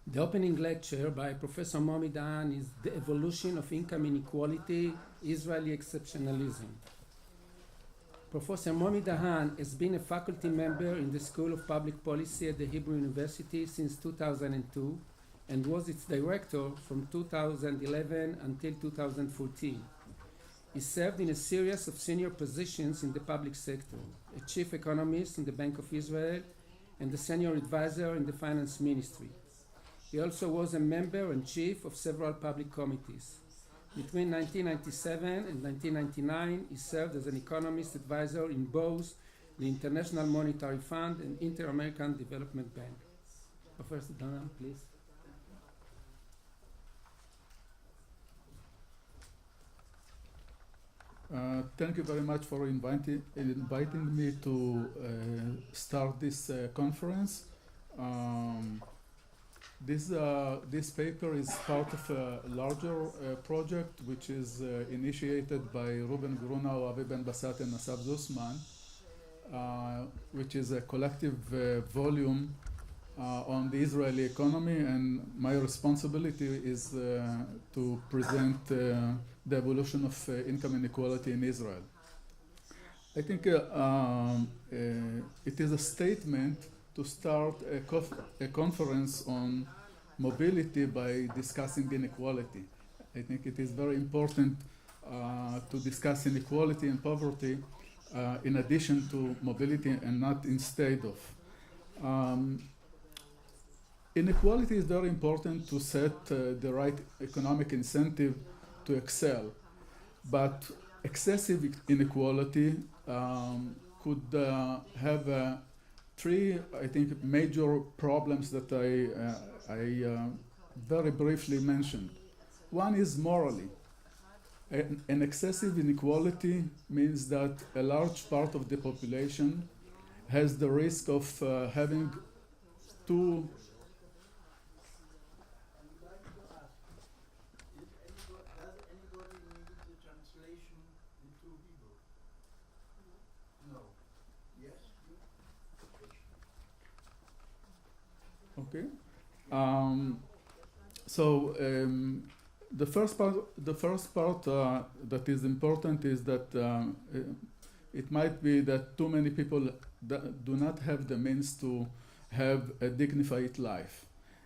The opening lecture by Professor Momi Dahan is The Evolution of Income Inequality, Israeli Exceptionalism. Professor Momi Dahan has been a faculty member in the School of Public Policy at the Hebrew University since 2002 and was its director from 2011 until 2014. He served in a series of senior positions in the public sector, a chief economist in the Bank of Israel and a senior advisor in the finance ministry. He also was a member and chief of several public committees. Between 1997 and 1999, he served as an economist advisor in both the International Monetary Fund and Inter-American Development Bank. Professor Dahan, please. Thank you very much for inviting me to start this conference. This paper is part of a larger project which is initiated by Ruben Grunau, Avi Ben Basat, and Asaf Zussman, which is a collective volume on the Israeli economy, and my responsibility is to present the evolution of income inequality in Israel. I think it is a statement to start a conference on mobility by discussing inequality. I think it is very important to discuss inequality and poverty in addition to mobility and not instead of. Inequality is very important to set the right economic incentive to excel, but excessive inequality could have three, I think, major problems that I very briefly mentioned. One is morally. An excessive inequality means that a large part of the population has the risk of having two Okay. The first part that is important is that it might be that too many people do not have the means to have a dignified life.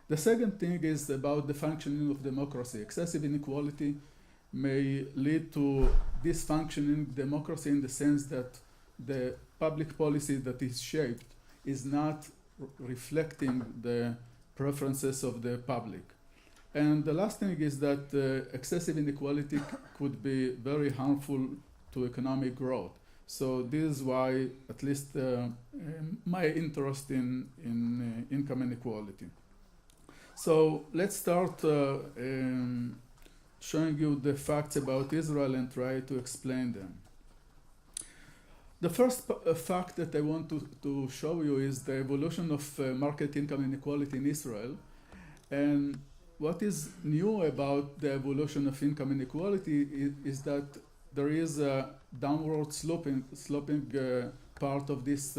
The second thing is about the functioning of democracy. Excessive inequality may lead to dysfunctioning democracy in the sense that the public policy that is shaped is not reflecting the preferences of the public. And the last thing is that excessive inequality could be very harmful to economic growth. So this is why, at least my interest in income inequality. So let's start showing you the facts about Israel and try to explain them. The first fact that I want to show you is the evolution of market income inequality in Israel. And what is new about the evolution of income inequality is that there is a downward sloping part of this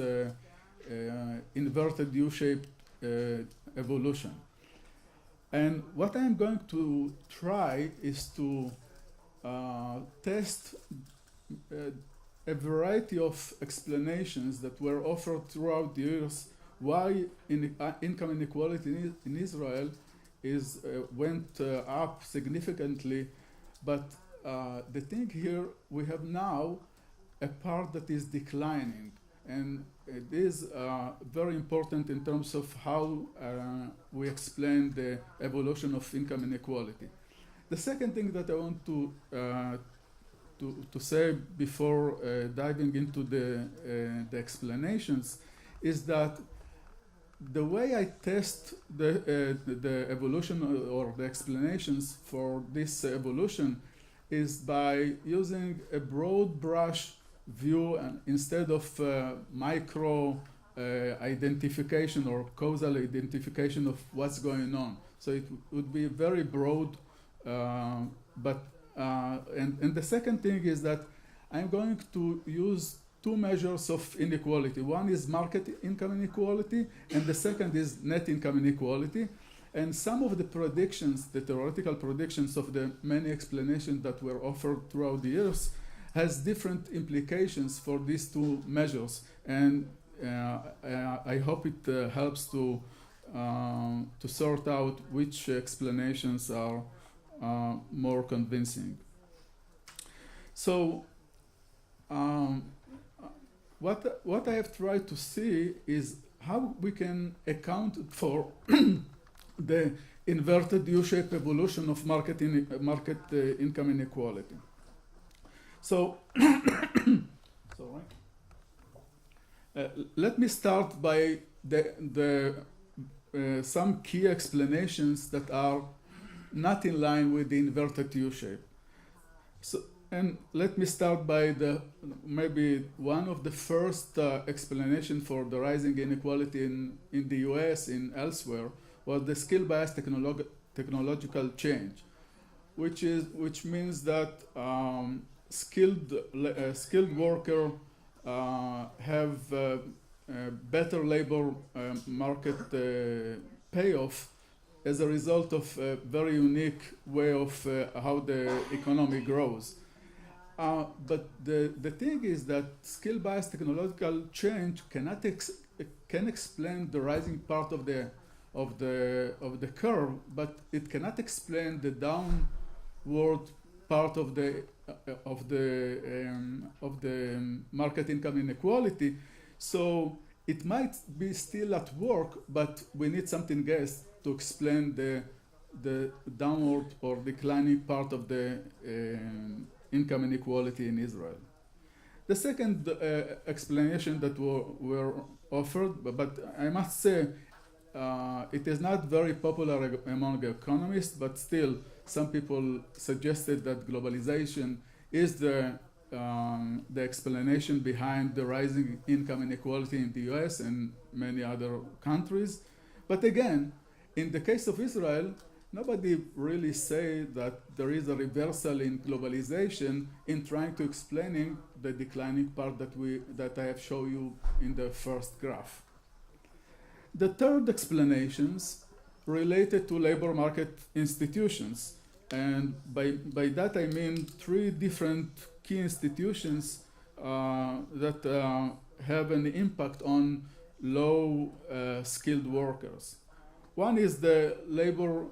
inverted U-shaped evolution. And what I'm going to try is to test a variety of explanations that were offered throughout the years why income inequality in Israel went up significantly. But the thing here, we have now a part that is declining, and it is very important in terms of how we explain the evolution of income inequality. The second thing that I want to say before diving into the explanations is that the way I test the evolution or the explanations for this evolution is by using a broad brush view and instead of micro identification or causal identification of what's going on. So it would be very broad, and the second thing is that I'm going to use two measures of inequality. One is market income inequality, and the second is net income inequality. And some of the predictions, the theoretical predictions of the many explanations that were offered throughout the years, has different implications for these two measures. And I hope it helps to sort out which explanations are more convincing. So what I have tried to see is how we can account for the inverted U-shaped evolution of market income inequality. So, sorry. Let me start by some key explanations that are not in line with the inverted U-shape. So, and let me start by maybe one of the first explanation for the rising inequality in the US and elsewhere was the skill bias technological change, which means that skilled worker have better labor market payoff as a result of a very unique way of how the economy grows. But the thing is that skill bias technological change can explain the rising part of the curve, but it cannot explain the downward part of the market income inequality. So it might be still at work, but we need something else to explain the downward or declining part of the income inequality in Israel. The second explanation that were offered, but I must say it is not very popular among economists, but still some people suggested that globalization is the explanation behind the rising income inequality in the US and many other countries. But again, in the case of Israel, nobody really say that there is a reversal in globalization in trying to explaining the declining part that I have shown you in the first graph. The third explanations related to labor market institutions, and by that I mean three different key institutions that have an impact on low skilled workers. One is the labor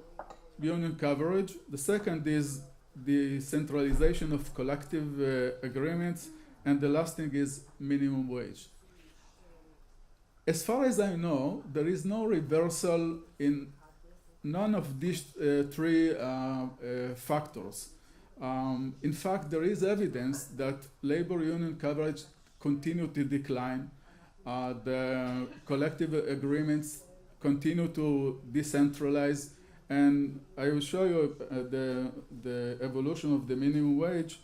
union coverage. The second is the centralization of collective agreements, and the last thing is minimum wage. As far as I know, there is no reversal in none of these three factors. In fact, there is evidence that labor union coverage continued to decline. The collective agreements continue to decentralize, and I will show you the evolution of the minimum wage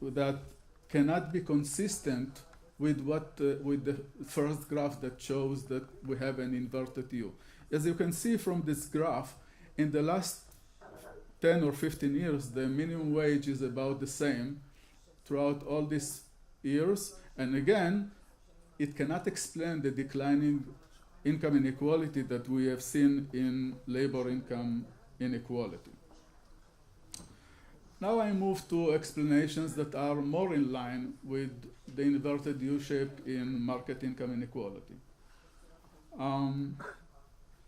that cannot be consistent with with the first graph that shows that we have an inverted U. As you can see from this graph, in the last 10 or 15 years, the minimum wage is about the same throughout all these years. And again, it cannot explain the declining income inequality that we have seen in labor income inequality. Now I move to explanations that are more in line with the inverted U-shape in market income inequality.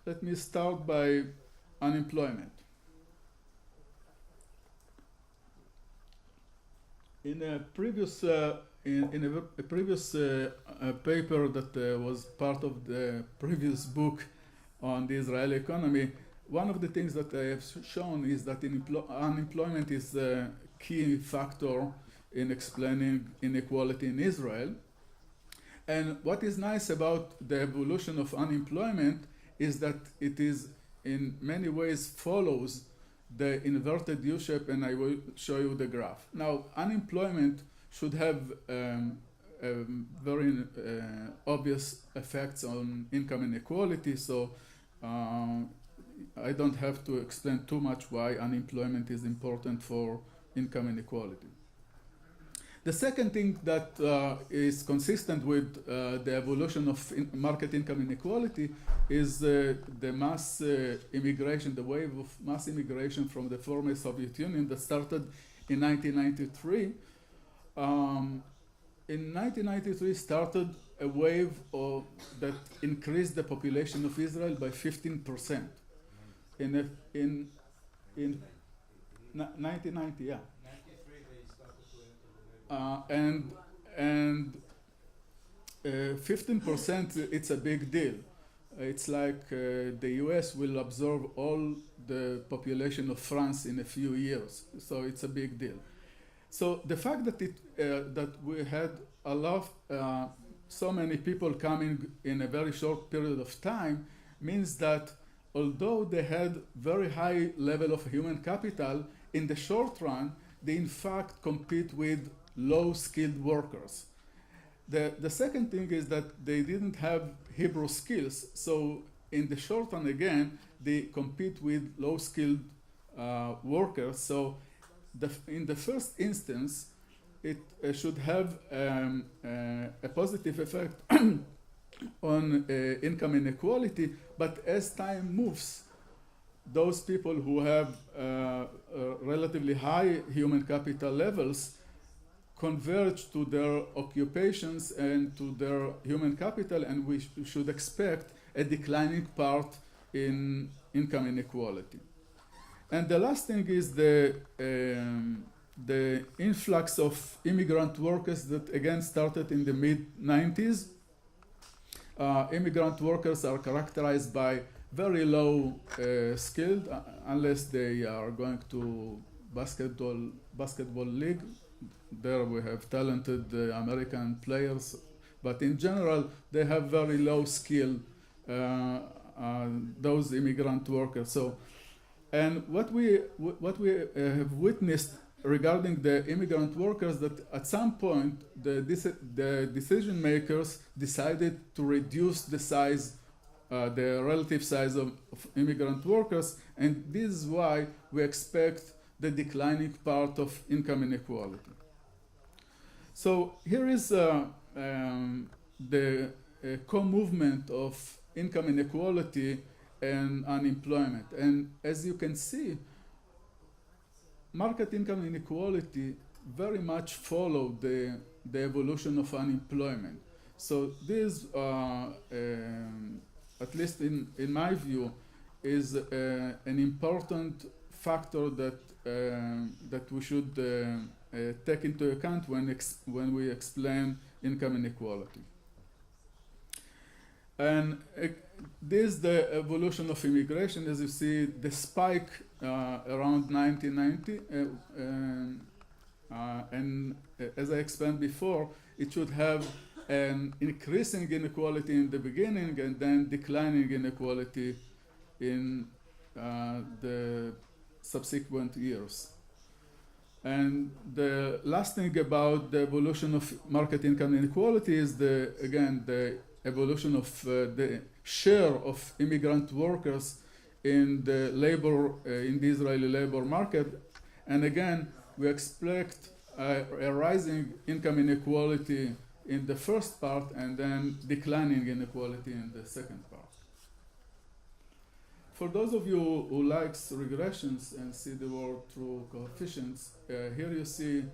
Let me start by unemployment. In a previous paper that was part of the previous book on the Israeli economy, one of the things that I have shown is that unemployment is a key factor in explaining inequality in Israel. And what is nice about the evolution of unemployment is that it is in many ways follows the inverted U-shape, and I will show you the graph. Now, unemployment should have very obvious effects on income inequality, so I don't have to explain too much why unemployment is important for income inequality. The second thing that is consistent with the evolution of market income inequality is the mass immigration, the wave of mass immigration from the former Soviet Union that started in 1993. In 1993 started a wave that increased the population of Israel by 15%. In 1990, yeah. And 15%, it's a big deal. It's like the US will absorb all the population of France in a few years, so it's a big deal. So the fact that that we had a lot, so many people coming in a very short period of time means that although they had very high level of human capital, in the short run, they in fact compete with low-skilled workers. The second thing is that they didn't have Hebrew skills, so in the short run again, they compete with low-skilled workers. So in the first instance, it should have a positive effect on income inequality, but as time moves, those people who have relatively high human capital levels converge to their occupations and to their human capital, and we should expect a declining part in income inequality. And the last thing is the influx of immigrant workers that again started in the mid-90s. Immigrant workers are characterized by very low skilled, unless they are going to basketball league. There we have talented American players, but in general they have very low skill, those immigrant workers. So, and what we have witnessed regarding the immigrant workers, that at some point the decision makers decided to reduce the size, the relative size of immigrant workers, and this is why we expect the declining part of income inequality. So here is the co-movement of income inequality and unemployment. And as you can see, market income inequality very much followed the evolution of unemployment. So this, at least in my view, is an important factor that we should take into account when we explain income inequality. And this is the evolution of immigration. As you see, the spike around 1990, and as I explained before, it should have an increasing inequality in the beginning and then declining inequality in the subsequent years. And the last thing about the evolution of market income inequality is the evolution of the share of immigrant workers in the Israeli labor market. And again, we expect a rising income inequality in the first part and then declining inequality in the second part. For those of you who likes regressions and see the world through coefficients, here you see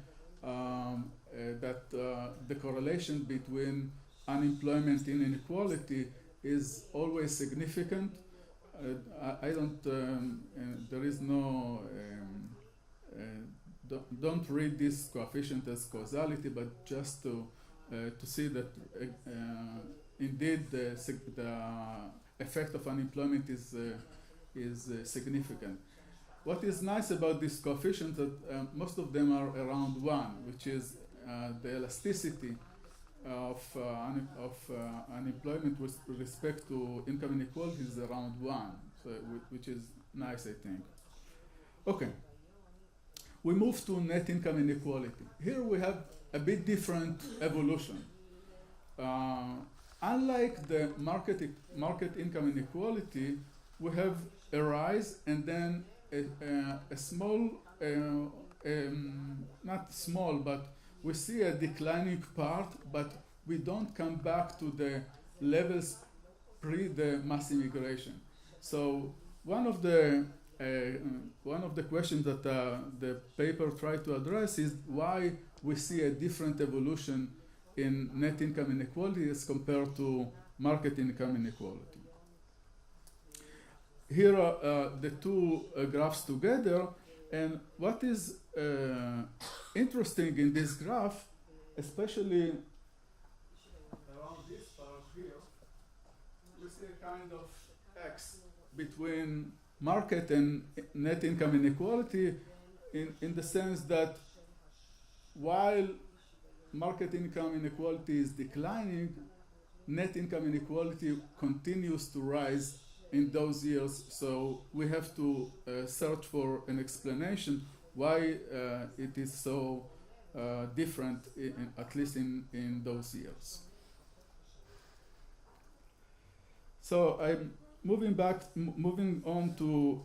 that the correlation between unemployment and inequality is always significant. There is no, don't read this coefficient as causality, but just to see that indeed the effect of unemployment is significant. What is nice about this coefficient that most of them are around 1, which is the elasticity of unemployment with respect to income inequality is around 1, so which is nice, I think. Okay, we move to net income inequality. Here we have a bit different evolution. Unlike the market income inequality, we have a rise and then a small, not small, but we see a declining part, but we don't come back to the levels pre the mass immigration. So one of the questions that the paper tried to address is why we see a different evolution in net income inequality as compared to market income inequality. Here are the two graphs together, and what is interesting in this graph, especially around this part here, we see a kind of X between market and net income inequality in the sense that while market income inequality is declining, net income inequality continues to rise in those years. So we have to search for an explanation why it is so different, at least in those years. So I'm moving on to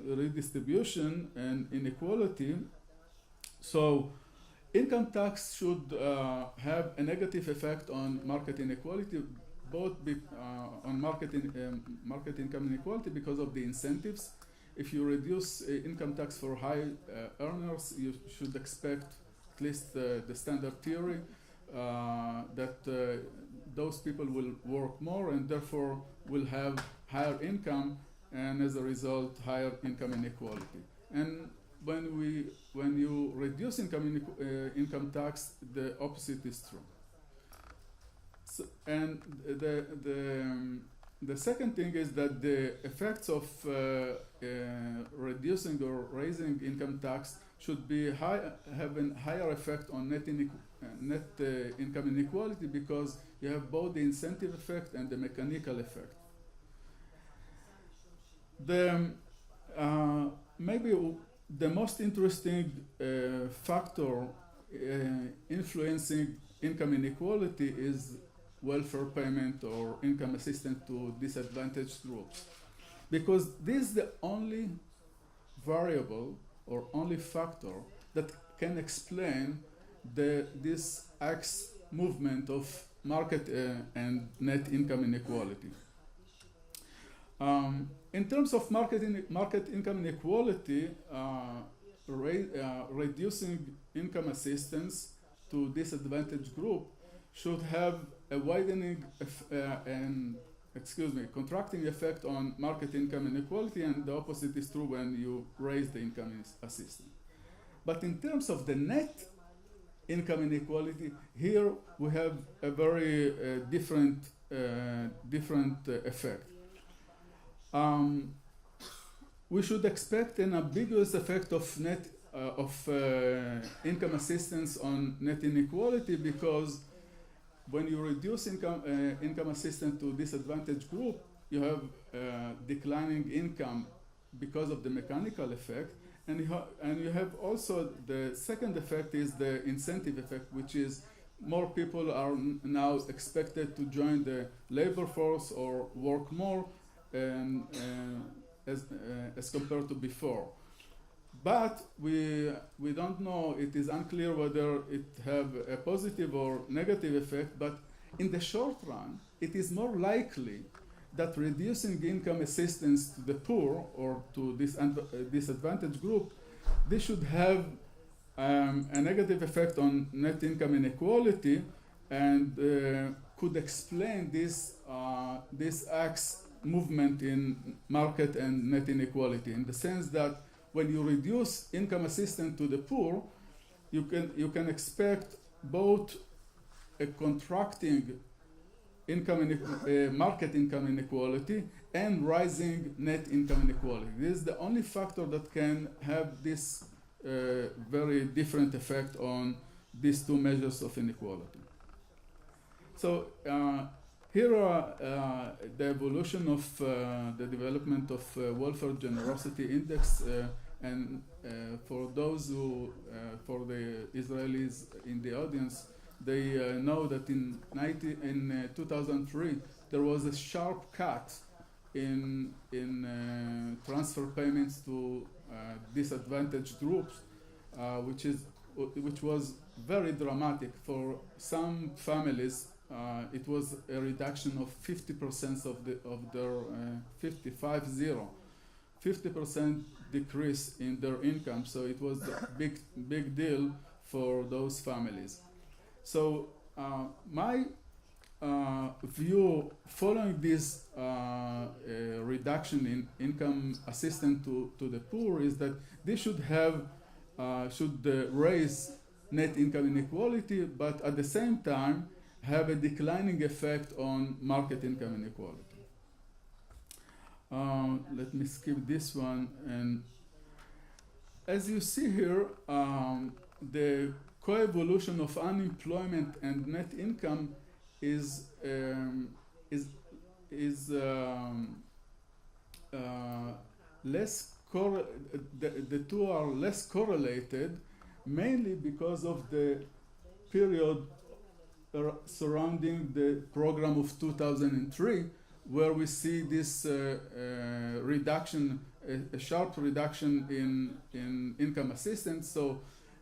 redistribution and inequality. So income tax should have a negative effect on market inequality, both on market income inequality because of the incentives. If you reduce income tax for high earners, you should expect, at least the standard theory, that those people will work more and therefore will have higher income, and as a result, higher income inequality. And when you reduce income tax, the opposite is true. So, and the second thing is that the effects of reducing or raising income tax should be have a higher effect on net income inequality because you have both the incentive effect and the mechanical effect. Maybe the most interesting factor influencing income inequality is welfare payment or income assistance to disadvantaged groups, because this is the only variable or only factor that can explain this X movement of market and net income inequality. In terms of market income inequality, reducing income assistance to disadvantaged group should have a widening contracting effect on market income inequality, and the opposite is true when you raise the income assistance. But in terms of the net income inequality, here we have a very different effect. We should expect an ambiguous effect of income assistance on net inequality, because when you reduce income assistance to disadvantaged group, you have declining income because of the mechanical effect, and you have also the second effect is the incentive effect, which is more people are now expected to join the labor force or work more, and as compared to before. But we don't know, it is unclear whether it have a positive or negative effect, but in the short run, it is more likely that reducing income assistance to the poor or to this disadvantaged group, this should have a negative effect on net income inequality, and could explain this X movement in market and net inequality, in the sense that when you reduce income assistance to the poor, you can expect both a contracting market income inequality and rising net income inequality. This is the only factor that can have this very different effect on these two measures of inequality. So here are the evolution of the development of welfare generosity index, and for those who, for the Israelis in the audience, they know that in 2003 there was a sharp cut in transfer payments to disadvantaged groups, which is which was very dramatic for some families. It was a reduction of 50% of their 50% decrease in their income. So it was a big deal for those families. So my view following this reduction in income assistance to the poor is that this should raise net income inequality, but at the same time have a declining effect on market income inequality. Let me skip this one. And as you see here, the coevolution of unemployment and net income is less the two are less correlated, mainly because of the period surrounding the program of 2003, where we see this reduction, a sharp reduction in income assistance. So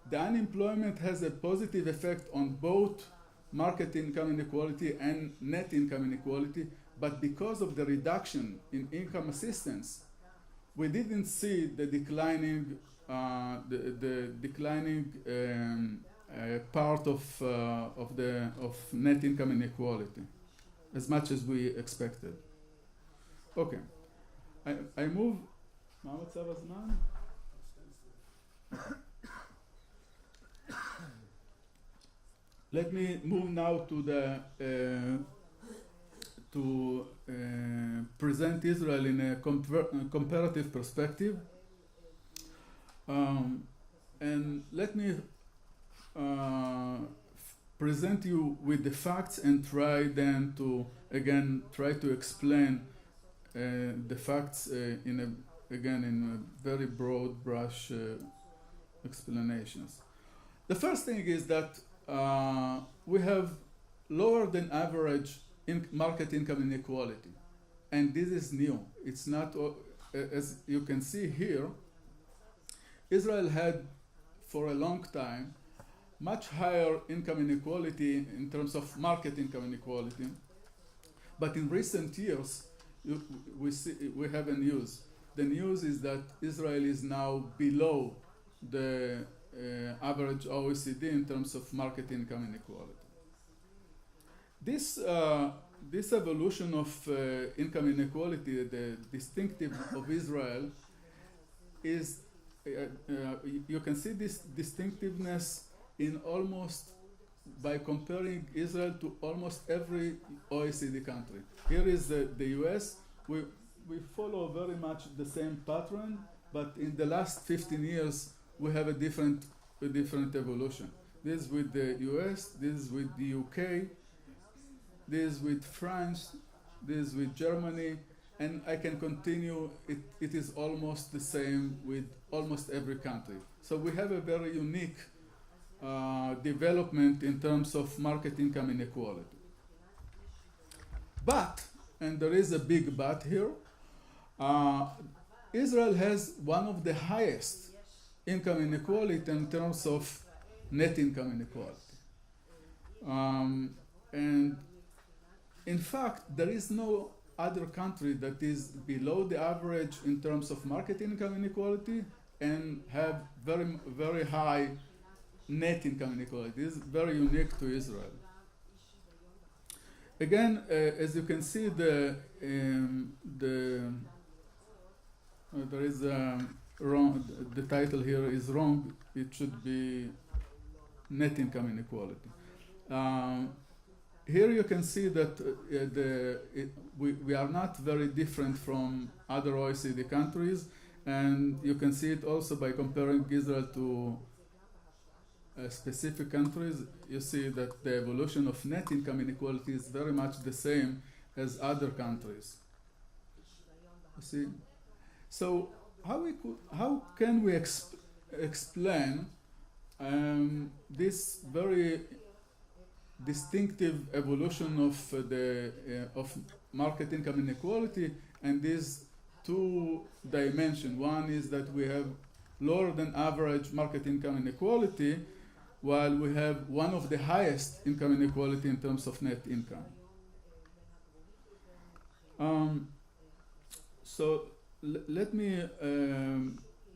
the unemployment has a positive effect on both market income inequality and net income inequality, but because of the reduction in income assistance, we didn't see the declining part of net income inequality as much as we expected. Okay, I move. מה המצב הזמן? Let me move now to present Israel in a comparative perspective, and let me present you with the facts and try then to try to explain the facts in a very broad brush explanations. The first thing is that we have lower than average market income inequality, and this is new. It's not, as you can see here, Israel had for a long time much higher income inequality in terms of market income inequality, but in recent years we have a news. The news is that Israel is now below the average OECD in terms of market income inequality. This evolution of income inequality, the distinctive of Israel, is you can see this distinctiveness in almost by comparing Israel to almost every OECD country. Here is the US. We follow very much the same pattern, but in the last 15 years we have a different evolution. This is with the US, this is with the UK, this is with France, this is with Germany, and I can continue. It is almost the same with almost every country. So we have a very unique development in terms of market income inequality. But, and there is a big but here, Israel has one of the highest income inequality in terms of net income inequality. And in fact, there is no other country that is below the average in terms of market income inequality and have very, very high net income inequality. This is very unique to Israel. Again, as you can see, there is wrong. The title here is wrong. It should be net income inequality. Here you can see that we are not very different from other OECD countries, and you can see it also by comparing Israel to specific countries. You see that the evolution of net income inequality is very much the same as other countries. You see? So how can we explain this very distinctive evolution of market income inequality and these two dimensions? One is that we have lower than average market income inequality, while we have one of the highest income inequality in terms of net income. So let me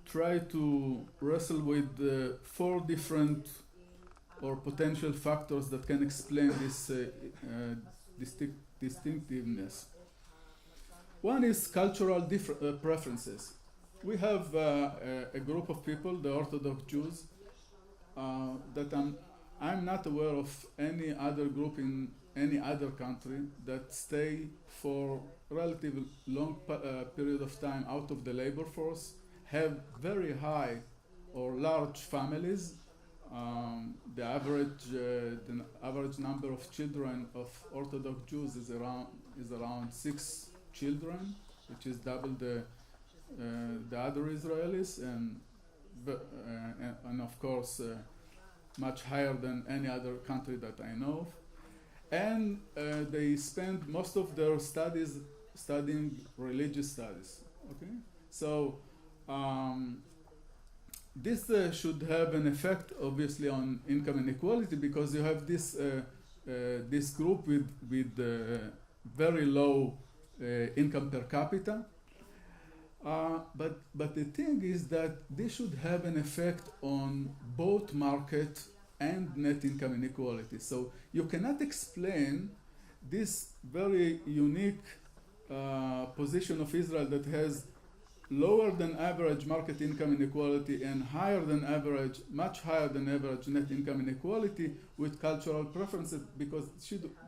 try to wrestle with four different or potential factors that can explain this distinctiveness. One is cultural preferences. We have a group of people, the Orthodox Jews, that I'm not aware of any other group in any other country that stay for relatively long period of time out of the labor force, have very high or large families. The average number of children of Orthodox Jews is around 6 children, which is double the other Israelis, and of course much higher than any other country that I know of. And they spend most of their studies studying religious studies. Okay, so this should have an effect, obviously, on income inequality, because you have this this group with very low income per capita. But the thing is that this should have an effect on both market and net income inequality. So you cannot explain this very unique position of Israel that has lower than average market income inequality and higher than average, much higher than average net income inequality with cultural preferences, because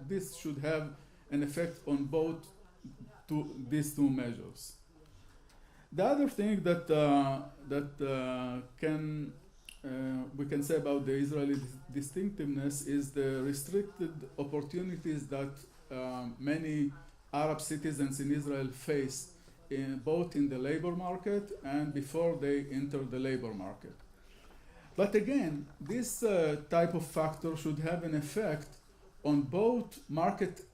this should have an effect on both these two measures. The other thing that we can say about the Israeli distinctiveness is the restricted opportunities that many Arab citizens in Israel face, both in the labor market and before they enter the labor market. But again, this type of factor should have an effect on both market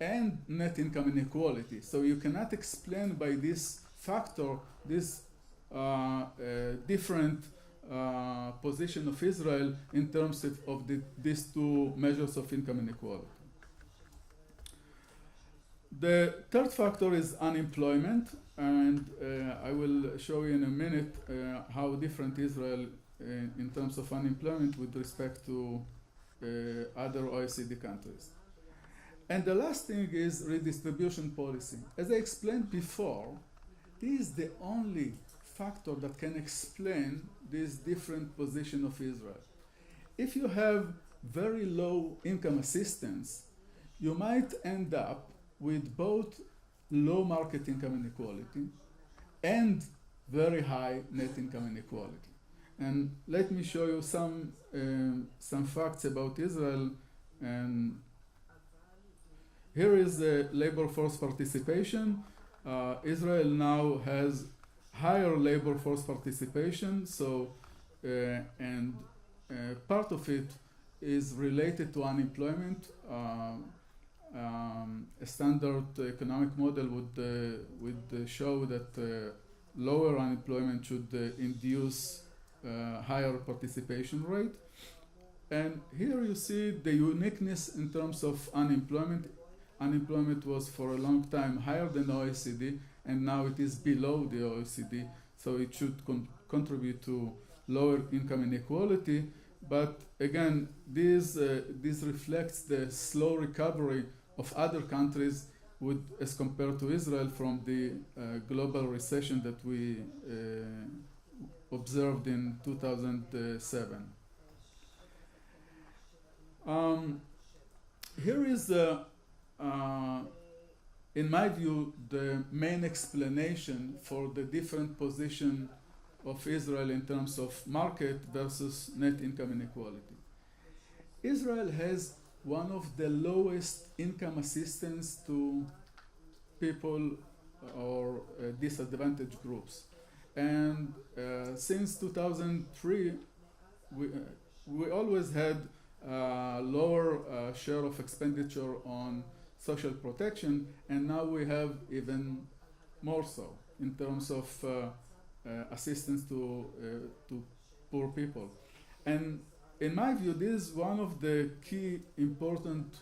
and net income inequality. So you cannot explain by this factor this different position of Israel in terms of these two measures of income inequality. The third factor is unemployment, and I will show you in a minute how different Israel in terms of unemployment with respect to other OECD countries. And the last thing is redistribution policy. As I explained before, this is the only factor that can explain this different position of Israel. If you have very low income assistance, you might end up with both low market income inequality and very high net income inequality. And let me show you some facts about Israel. And here is the labor force participation. Israel now has higher labor force participation, so part of it is related to unemployment. A standard economic model would show that lower unemployment should induce higher participation rate. And here you see the uniqueness in terms of unemployment. Unemployment was for a long time higher than OECD, and now it is below the OECD, so it should contribute to lower income inequality. But again, this reflects the slow recovery of other countries as compared to Israel from the global recession that we observed in 2007. Here is in my view, the main explanation for the different position of Israel in terms of market versus net income inequality. Israel has one of the lowest income assistance to people or disadvantaged groups. And since 2003, we always had lower share of expenditure on social protection, and now we have even more so in terms of assistance to poor people. And in my view, this is one of the key important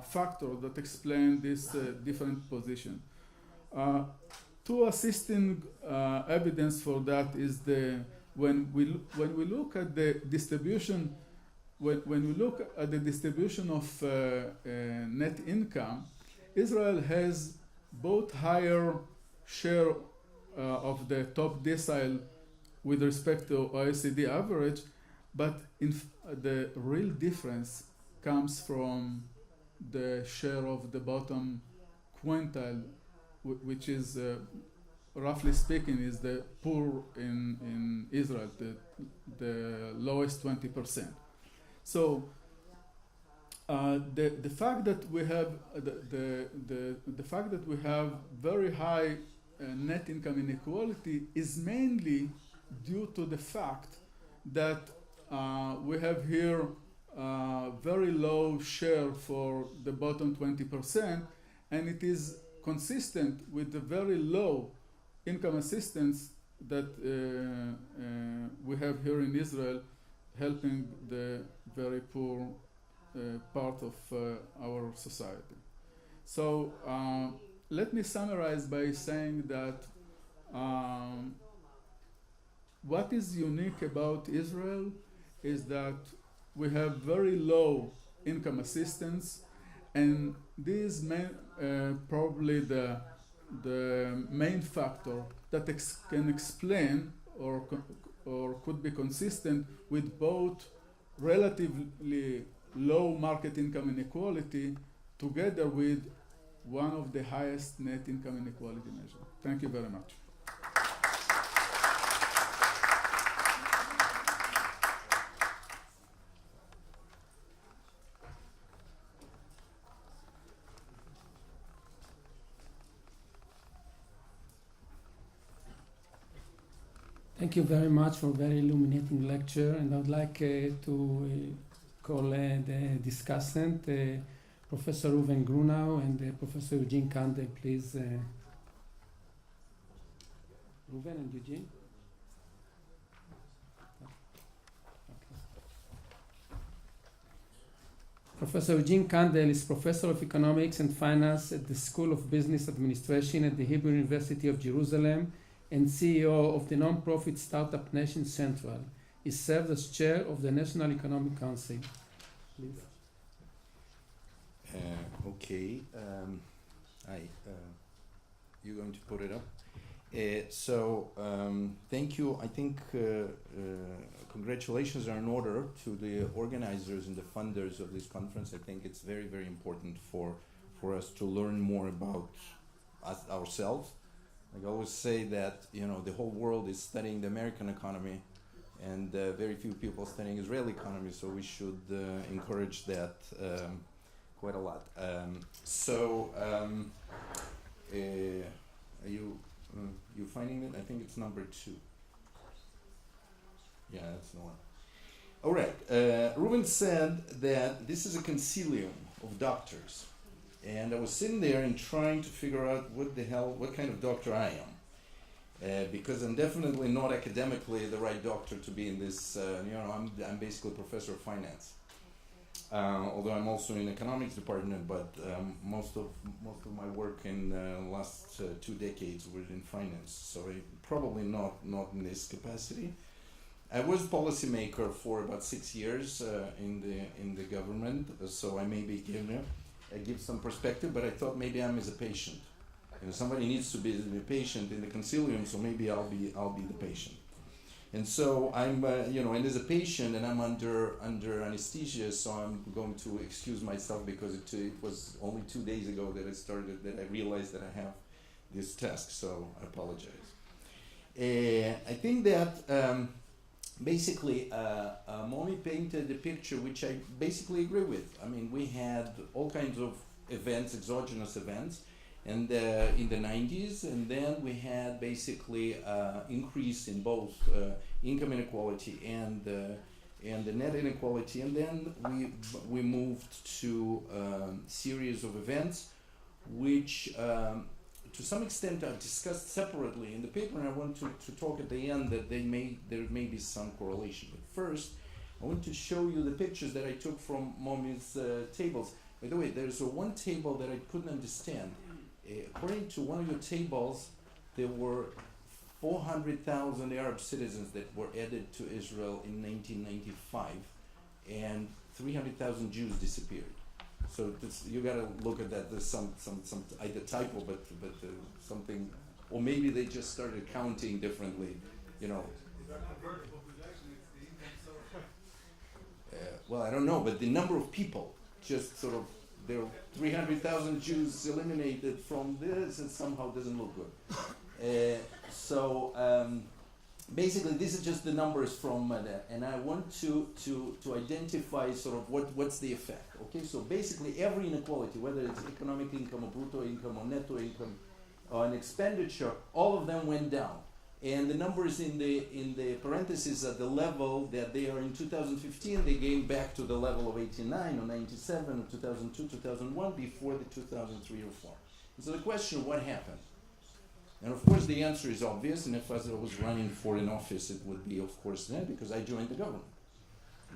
factors that explain this different position. Two assisting evidence for that is when we look at the distribution when we look at the distribution of net income, Israel has both higher share of the top decile with respect to OECD average, but the real difference comes from the share of the bottom quintile, which is roughly speaking is the poor in Israel, the lowest 20%. So the fact that we have the fact that we have very high net income inequality is mainly due to the fact that we have here very low share for the bottom 20%, and it is consistent with the very low income assistance that we have here in Israel, helping the very poor part of our society. So let me summarize by saying that what is unique about Israel is that we have very low income assistance, and this is probably the main factor that can explain or could be consistent with both relatively low market income inequality together with one of the highest net income inequality measures. Thank you very much. Thank you very much for a very illuminating lecture, and I would like to call the discussant, Professor Reuven Grunau and Professor Eugene Kandel, please. Reuven and Eugene. Okay. Professor Eugene Kandel is Professor of Economics and Finance at the School of Business Administration at the Hebrew University of Jerusalem and CEO of the non-profit startup Nation Central. He served as chair of the National Economic Council. Please. Okay. You're going to put it up. Thank you. I think congratulations are in order to the organizers and the funders of this conference. I think it's very, very important for us to learn more about us ourselves. I always say that the whole world is studying the American economy, and very few people studying Israeli economy. So we should encourage that quite a lot. Are you finding it? I think it's number 2. Yeah, that's the one. All right. Reuven said that this is a concilium of doctors. And I was sitting there and trying to figure out what kind of doctor I am. Because I'm definitely not academically the right doctor to be in this, I'm basically a professor of finance. Although I'm also in economics department, but most of my work in the last 2 decades was in finance. So I probably not in this capacity. I was policymaker for about 6 years in the government, so I maybe give some perspective, but I thought maybe I'm as a patient. Somebody needs to be the patient in the concilium, so maybe I'll be the patient. And so I'm, and as a patient, and I'm under anesthesia, so I'm going to excuse myself because it was only 2 days ago that I realized that I have this task, so I apologize. I think that basically Momi painted a picture which I basically agree with. I mean, we had all kinds of events, exogenous events, and in the 90s, and then we had basically increase in both income inequality and the net inequality, and then we moved to a series of events which to some extent I've discussed separately in the paper, and I want to talk at the end that there may be some correlation. But first, I I want to show you the pictures that I took from Momi's tables. By the way, there's one table that I couldn't understand. According to one of your tables, there were 400,000 Arab citizens that were added to Israel in 1995, and 300,000 Jews disappeared. So you got to look at that. There's some either typo, but something, or maybe they just started counting differently. You know. Well, I don't know, but the number of people just sort of, there are 300,000 Jews eliminated from this, and somehow doesn't look good. Basically, this is just the numbers from that, and I want to identify sort of what's the effect. Okay, so basically every inequality, whether it's economic income or brutto income or netto income or an expenditure, all of them went down. And the numbers in the parentheses at the level that they are in 2015, they came back to the level of 89 or 97 or 2002, 2001 before the 2003 reform. And so the question, what happened? And of course the answer is obvious, and if I was running for an office, it would be of course then, because I joined the government.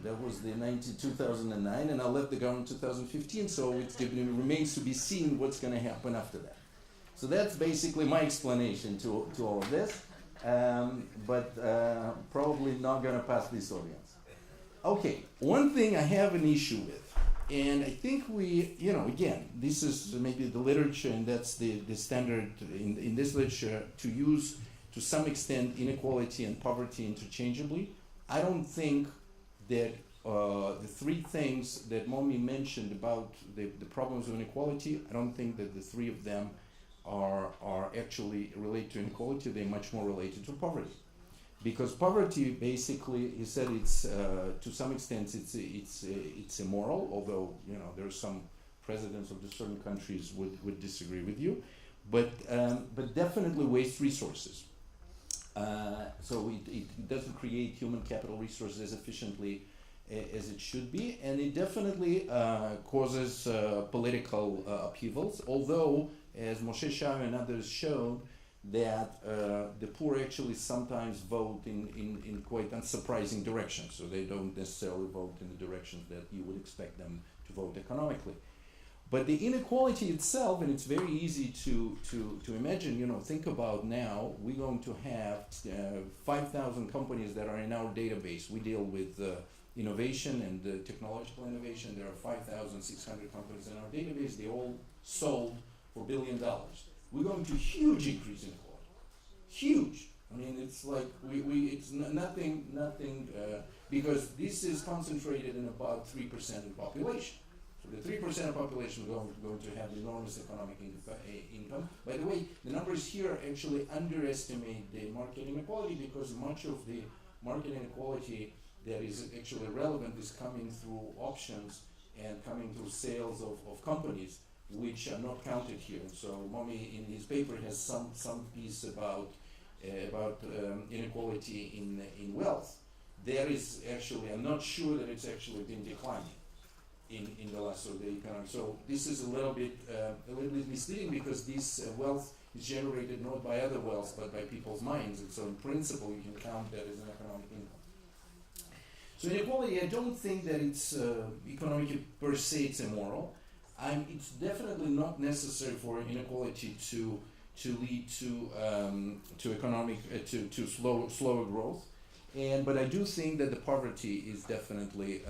That was the 2009, and I left the government in 2015, so it remains to be seen what's going to happen after that. So that's basically my explanation to all of this. But probably not going to pass this audience. Okay, one thing I have an issue with, and I think we, again, this is maybe the literature, and that's the standard in this literature, to use, to some extent, inequality and poverty interchangeably. I don't think that the three things that Momi mentioned about the problems of inequality, I don't think that the three of them are actually related to inequality. They're much more related to poverty, because poverty basically, he said, it's to some extent it's immoral. Although there are some presidents of the certain countries would disagree with you, but definitely wastes resources. So it doesn't create human capital resources as efficiently as it should be, and it definitely causes political upheavals. Although, as Moshe Shah and others showed, that the poor actually sometimes vote in quite unsurprising directions. So they don't necessarily vote in the directions that you would expect them to vote economically. But the inequality itself, and it's very easy to imagine, think about now, we're going to have 5,000 companies that are in our database. We deal with innovation and technological innovation. There are 5,600 companies in our database. They all sold for $1 billion. We're going to huge increase in quality. Huge. I mean, it's like it's nothing, because this is concentrated in about 3% of the population. So the 3% of population are going to have enormous economic income. By the way, the numbers here actually underestimate the market inequality, because much of the market inequality that is actually relevant is coming through options and coming through sales of companies, which are not counted here. So Momi in his paper has some piece about inequality in wealth. There is actually, I'm not sure that it's actually been declining in the last of the economy. So this is a little bit misleading, because this wealth is generated not by other wealth but by people's minds, and so in principle you can count that as an economic income. So inequality, I don't think that it's economic per se, it's immoral. It's definitely not necessary for inequality to lead to economic to slower growth, but I do think that the poverty is definitely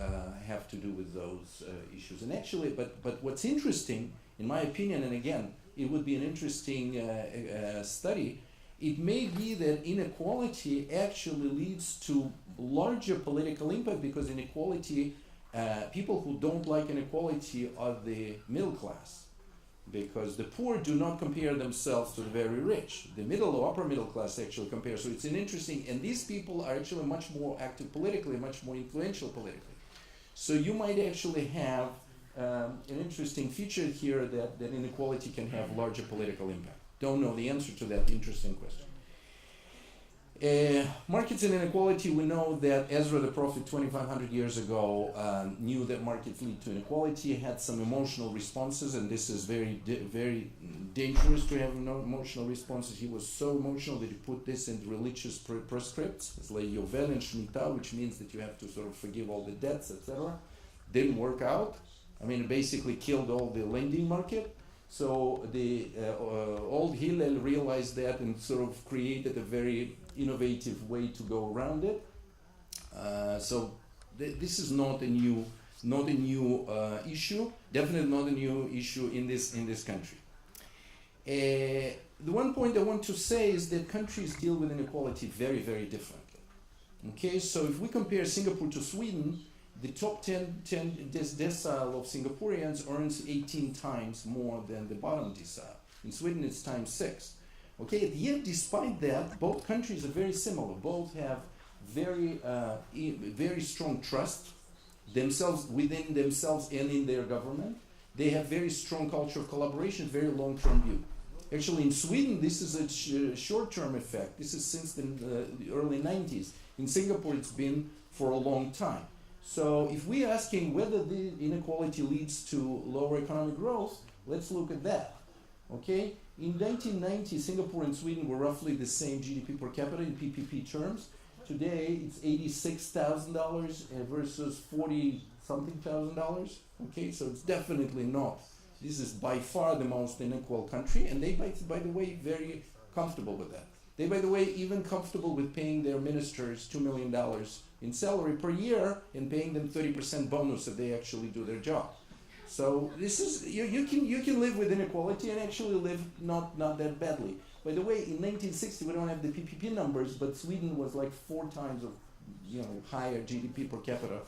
have to do with those issues. And actually, but what's interesting, in my opinion, and again, it would be an interesting study. It may be that inequality actually leads to larger political impact, because inequality, people who don't like inequality are the middle class, because the poor do not compare themselves to the very rich. The middle or upper middle class actually compare. So it's an interesting, and these people are actually much more active politically, much more influential politically. So you might actually have an interesting feature here that inequality can have larger political impact. Don't know the answer to that interesting question. Markets and inequality, we know that Ezra the prophet 2,500 years ago knew that markets lead to inequality, had some emotional responses, and this is very dangerous to have emotional responses. He was so emotional that he put this in religious prescripts. It's like Yovel and Shemitah, which means that you have to sort of forgive all the debts, etc. Didn't work out. I mean, it basically killed all the lending market. So the old Hillel realized that and sort of created a very innovative way to go around it. So this is not a new issue. Definitely not a new issue in this country. The one point I want to say is that countries deal with inequality very, very differently. Okay, so if we compare Singapore to Sweden, the top 10 decile of Singaporeans earns 18 times more than the bottom decile. In Sweden, it's times 6. Okay, yet despite that, both countries are very similar. Both have very strong trust within themselves and in their government. They have very strong culture of collaboration, very long-term view. Actually, in Sweden, this is a short-term effect. This is since the early 90s. In Singapore, it's been for a long time. So if we're asking whether the inequality leads to lower economic growth, let's look at that. Okay? In 1990, Singapore and Sweden were roughly the same GDP per capita in PPP terms. Today, it's $86,000 versus $40-something thousand. Okay, so it's definitely not. This is by far the most unequal country, and they, by the way, very comfortable with that. They, by the way, even comfortable with paying their ministers $2 million in salary per year and paying them 30% bonus if they actually do their job. So this is you can live with inequality and actually live not that badly. By the way, in 1960 we don't have the PPP numbers, but Sweden was like 4 times of higher GDP per capita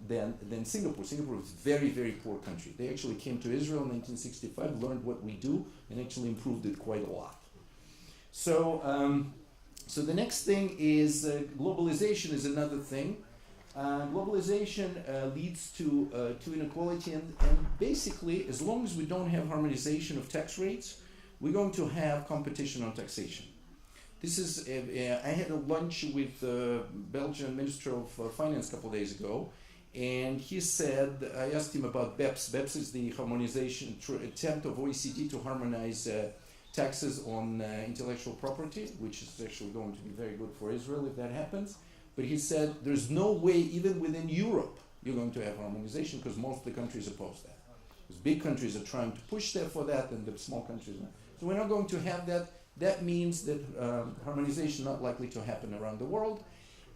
than Singapore. Singapore was a very, very poor country. They actually came to Israel in 1965, learned what we do, and actually improved it quite a lot. So the next thing is globalization is another thing. Globalization leads to inequality, and basically, as long as we don't have harmonization of tax rates, we're going to have competition on taxation. This is I had a lunch with the Belgian Minister of Finance a couple of days ago, and he said, I asked him about BEPS. BEPS is the harmonization attempt of OECD to harmonize taxes on intellectual property, which is actually going to be very good for Israel if that happens. But he said there's no way, even within Europe, you're going to have harmonization because most of the countries oppose that. Because big countries are trying to push for that, and the small countries are not. So we're not going to have that. That means that harmonization is not likely to happen around the world.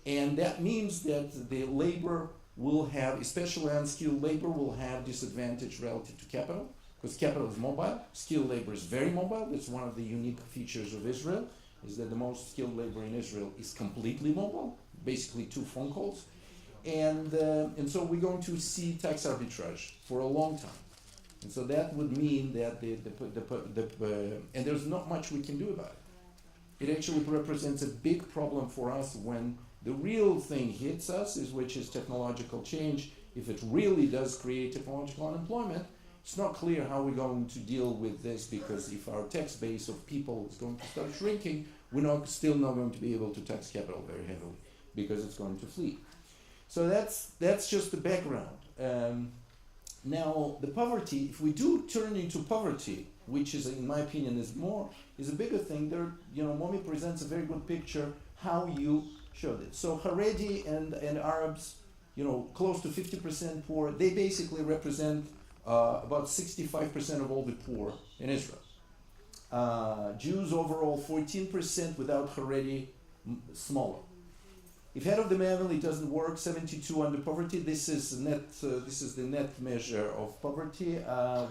And that means that the labor will have, especially unskilled labor, will have disadvantage relative to capital. Because capital is mobile, skilled labor is very mobile. That's one of the unique features of Israel, is that the most skilled labor in Israel is completely mobile, basically 2 phone calls. And so we're going to see tax arbitrage for a long time. And so that would mean that and there's not much we can do about it. It actually represents a big problem for us when the real thing hits us, which is technological change. If it really does create technological unemployment, it's not clear how we're going to deal with this, because if our tax base of people is going to start shrinking, we're still not going to be able to tax capital very heavily because it's going to flee. So that's just the background. Now, the poverty, if we do turn into poverty, which is, in my opinion, is a bigger thing. There, Momi presents a very good picture how you showed it. So Haredi and Arabs, close to 50% poor, they basically represent about 65% of all the poor in Israel. Jews overall 14%, without Haredi, smaller. If head of the family doesn't work, 72 under poverty. This is the net measure of poverty.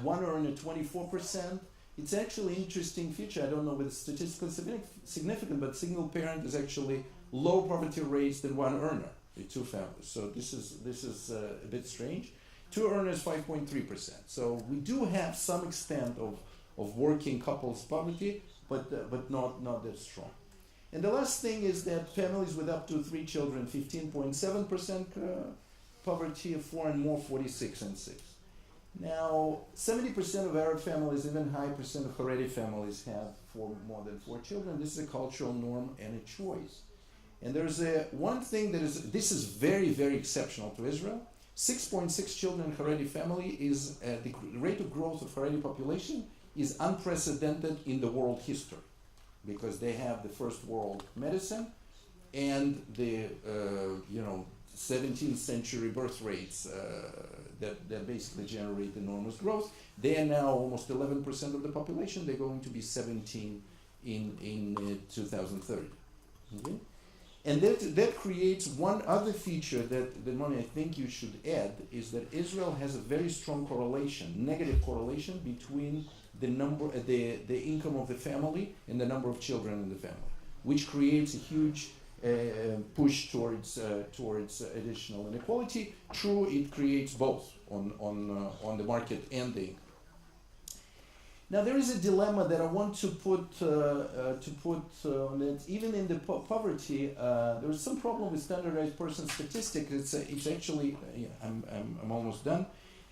One earner 24%. It's actually an interesting feature. I don't know whether it's statistically significant, but single parent is actually low poverty rates than one earner in 2 families. So this is a bit strange. 2 earners 5.3%. So we do have some extent of working couples poverty, but not that strong. And the last thing is that families with up to 3 children, 15.7% poverty, 4 and more, 46 and 6. Now, 70% of Arab families, even high percent of Haredi families have more than 4 children. This is a cultural norm and a choice. And there's one thing this is very, very exceptional to Israel. 6.6 children in Haredi family is the rate of growth of Haredi population is unprecedented in the world history, because they have the first world medicine and the 17th century birth rates that basically generate enormous growth. They are now almost 11% of the population. They're going to be 17 in 2030. Okay? And that creates one other feature that Momi, I think you should add, is that Israel has a very strong correlation, negative correlation between the income of the family and the number of children in the family, which creates a huge push towards additional inequality. True, it creates both on the market and the income. Now there is a dilemma that I want to put on it. Even in the poverty, there is some problem with standardized person statistics. It's actually I'm almost done.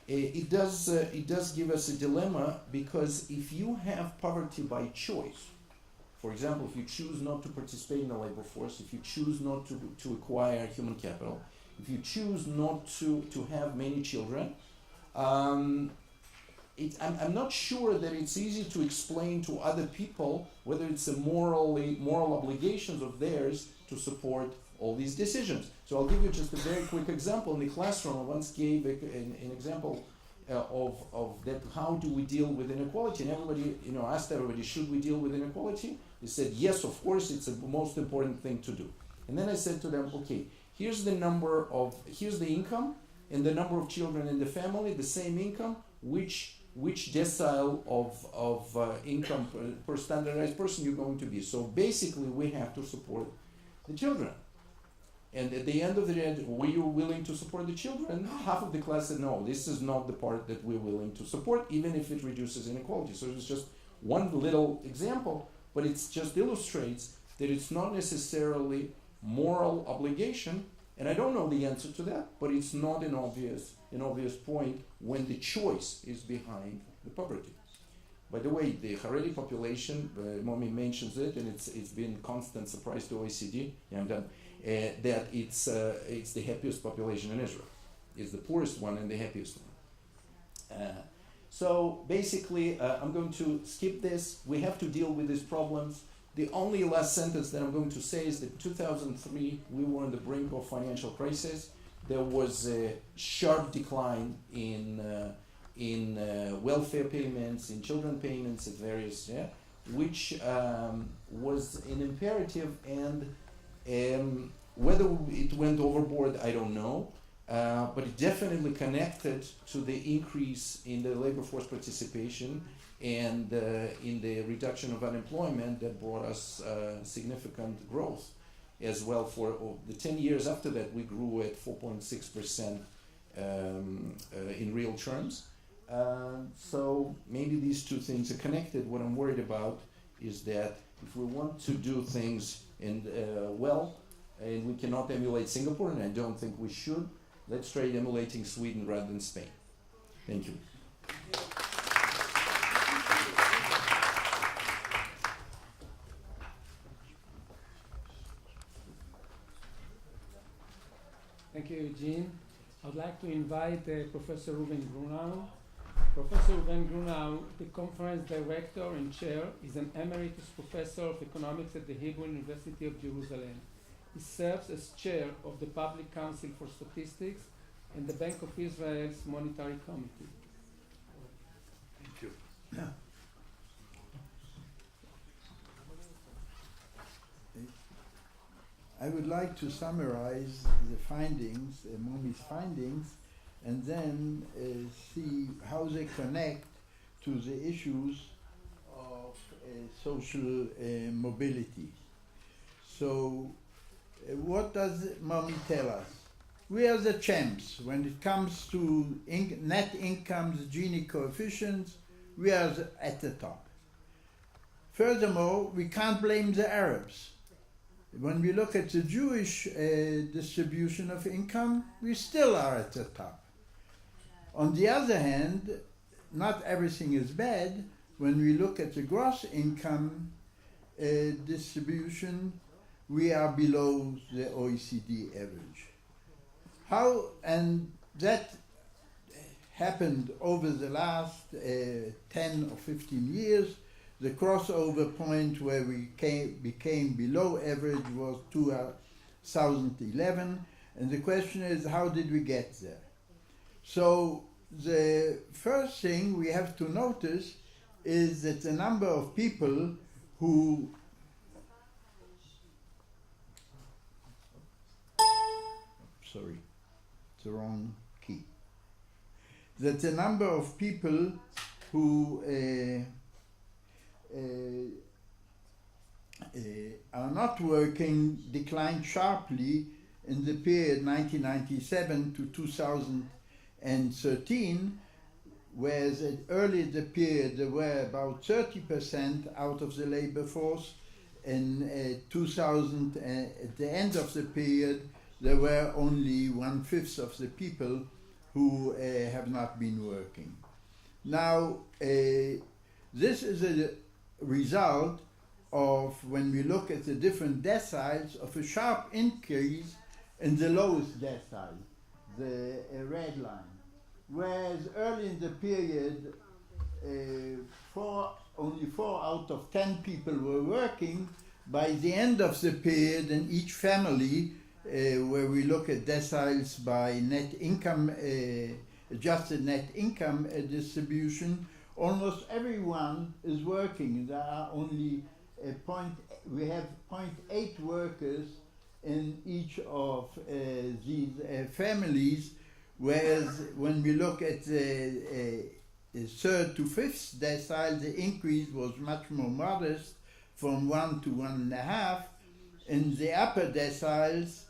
It does give us a dilemma, because if you have poverty by choice, for example, if you choose not to participate in the labor force, if you choose not to acquire human capital, if you choose not to have many children, I'm not sure that it's easy to explain to other people whether it's a moral obligations of theirs to support all these decisions. So I'll give you just a very quick example. In the classroom, I once gave an example of that. How do we deal with inequality? And everybody, asked everybody, should we deal with inequality? They said, yes, of course, it's the most important thing to do. And then I said to them, okay, here's the income and the number of children in the family, the same income, which decile of income per standardized person you're going to be. So basically, we have to support the children. And at the end of the day, were you willing to support the children? Half of the class said, no, this is not the part that we're willing to support, even if it reduces inequality. So it's just one little example, but it just illustrates that it's not necessarily moral obligation. And I don't know the answer to that, but it's not an obvious point when the choice is behind the poverty. By the way, the Haredi population, Momi mentions it, and it's been constant surprise to OECD. Yeah, I'm done. That it's the happiest population in Israel. It's the poorest one and the happiest one. So basically, I'm going to skip this. We have to deal with these problems. The only last sentence that I'm going to say is that in 2003, we were on the brink of financial crisis. There was a sharp decline in welfare payments, in children payments at various, which was an imperative, and whether it went overboard, I don't know, but it definitely connected to the increase in the labor force participation and in the reduction of unemployment that brought us significant growth as well. For the 10 years after that, we grew at 4.6% in real terms. So maybe these two things are connected. What I'm worried about is that if we want to do things well, and we cannot emulate Singapore, and I don't think we should, let's try emulating Sweden rather than Spain. Thank you. Thank you, Eugene. I'd like to invite Professor Reuven Grunau. Professor Reuven Grunau, the conference director and chair, is an emeritus professor of economics at the Hebrew University of Jerusalem. He serves as chair of the Public Council for Statistics and the Bank of Israel's Monetary Committee. Thank you. I would like to summarize the findings, Momi's findings, and then see how they connect to the issues of social mobility. So, what does Momi tell us? We are the champs. When it comes to net incomes, Gini coefficients, we are at the top. Furthermore, we can't blame the Arabs. When we look at the Jewish distribution of income, we still are at the top. On the other hand, not everything is bad. When we look at the gross income distribution, we are below the OECD average. How, and that happened over the last 10 or 15 years. The crossover point where we became below average was 2011, and the question is, how did we get there? So the first thing we have to notice is that the number of people who sorry, it's the wrong key. That the number of people who are not working declined sharply in the period 1997 to 2013, whereas early in the period there were about 30% out of the labor force. In 2000, at the end of the period, there were only 1/5 of the people who have not been working. Now, this is a result of, when we look at the different deciles, of a sharp increase in the lowest decile, the red line. Whereas early in the period, only 4 out of 10 people were working. By the end of the period, in each family, where we look at deciles by net income, adjusted net income distribution, almost everyone is working. There are only we have 0.8 workers in each of these families, whereas when we look at the 3rd to 5th decile, the increase was much more modest, from 1 to 1.5. In the upper deciles,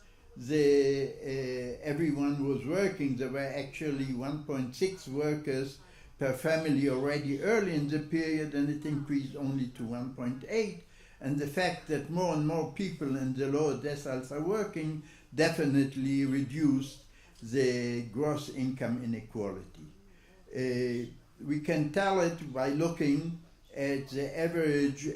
everyone was working. There were actually 1.6 workers per family already early in the period, and it increased only to 1.8. And the fact that more and more people in the lower deciles are working definitely reduced the gross income inequality. We can tell it by looking at the average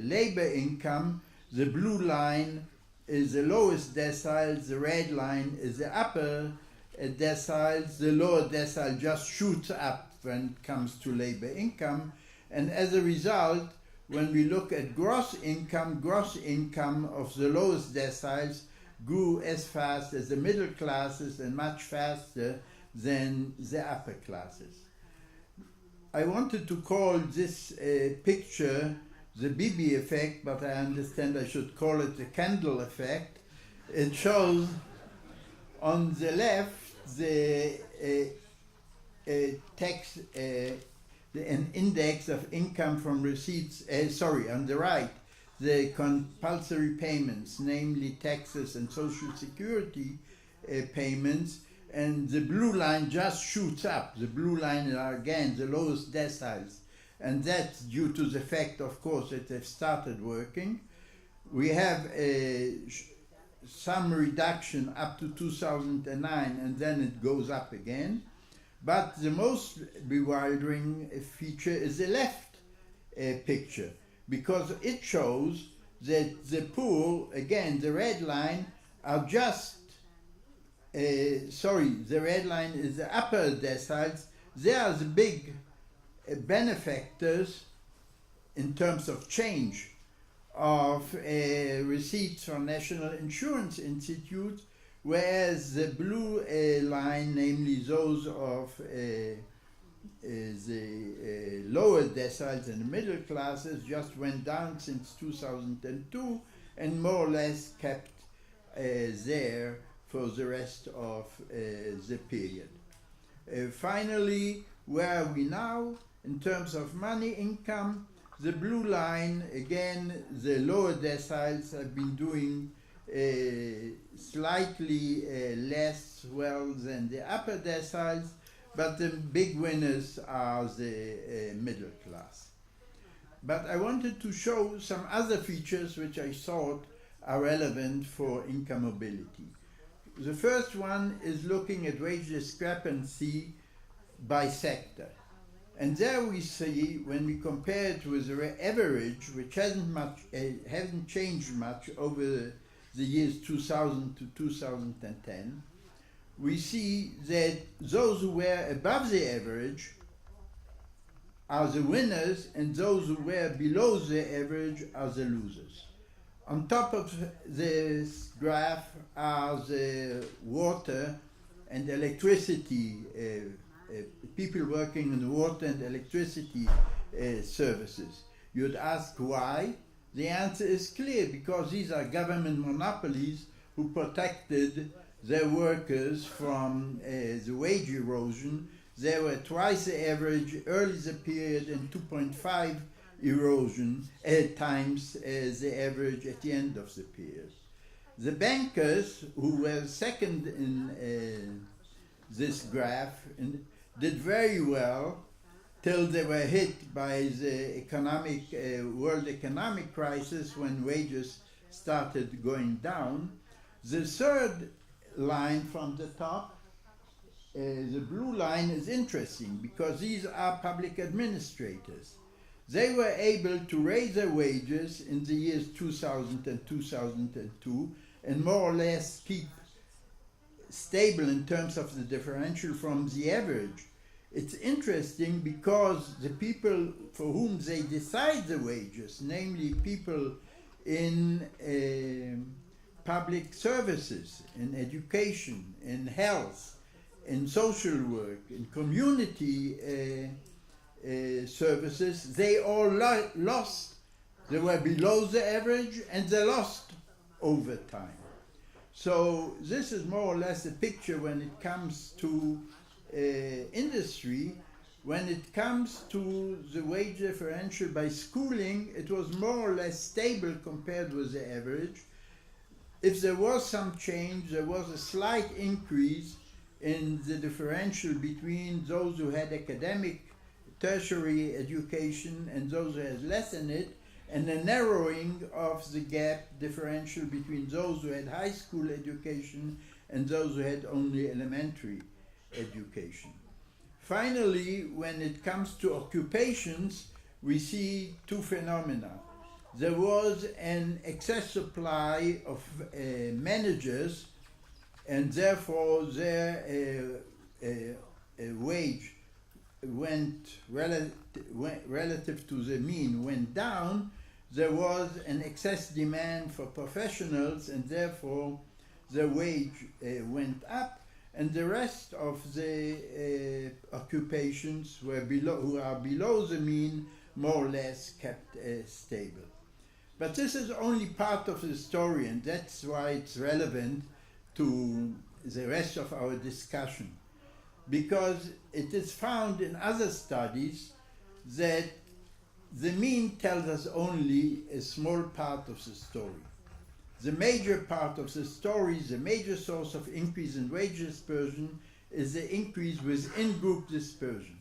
labor income. The blue line is the lowest decile, the red line is the upper deciles. The lower decile just shoots up when it comes to labor income, and as a result, when we look at gross income of the lowest deciles grew as fast as the middle classes and much faster than the upper classes. I wanted to call this picture the Bibi effect, but I understand I should call it the candle effect. It shows on the left an index of income from receipts, on the right, the compulsory payments, namely taxes and social security payments, and the blue line just shoots up. The blue line are again the lowest deciles, and that's due to the fact, of course, that they've started working. We have some reduction up to 2009, and then it goes up again. But the most bewildering feature is the left picture, because it shows that the poor, again, the red line, are just, the red line is the upper deciles. They are the big benefactors in terms of change of receipts from National Insurance Institute, whereas the blue line, namely those of the lower deciles and the middle classes, just went down since 2002 and more or less kept there for the rest of the period. Finally, where are we now in terms of money income? The blue line, again, the lower deciles have been doing slightly less well than the upper deciles, but the big winners are the middle class. But I wanted to show some other features which I thought are relevant for income mobility. The first one is looking at wage discrepancy by sector. And there we see, when we compare it with the average, which hasn't changed much over the years 2000 to 2010, we see that those who were above the average are the winners, and those who were below the average are the losers. On top of this graph are the water and electricity, people working in the water and electricity services. You'd ask why? The answer is clear, because these are government monopolies who protected their workers from the wage erosion. They were twice the average early the period and 2.5 erosion times the average at the end of the period. The bankers, who were second in this graph, did very well till they were hit by the world economic crisis, when wages started going down. The third line from the top, the blue line, is interesting because these are public administrators. They were able to raise their wages in the years 2000 and 2002 and more or less keep stable in terms of the differential from the average. It's interesting because the people for whom they decide the wages, namely people in public services, in education, in health, in social work, in community services, they all lost. They were below the average and they lost over time. So this is more or less a picture when it comes to industry. When it comes to the wage differential by schooling, it was more or less stable compared with the average. If there was some change, there was a slight increase in the differential between those who had academic tertiary education and those who had less in it, and a narrowing of the gap differential between those who had high school education and those who had only elementary education. Finally, when it comes to occupations, we see two phenomena. There was an excess supply of managers, and therefore their wage went relative to the mean went down. There was an excess demand for professionals, and therefore the wage went up, and the rest of the occupations who are below the mean more or less kept stable. But this is only part of the story, and that's why it's relevant to the rest of our discussion, because it is found in other studies that the mean tells us only a small part of the story. The major part of the story, the major source of increase in wage dispersion, is the increase within group dispersion.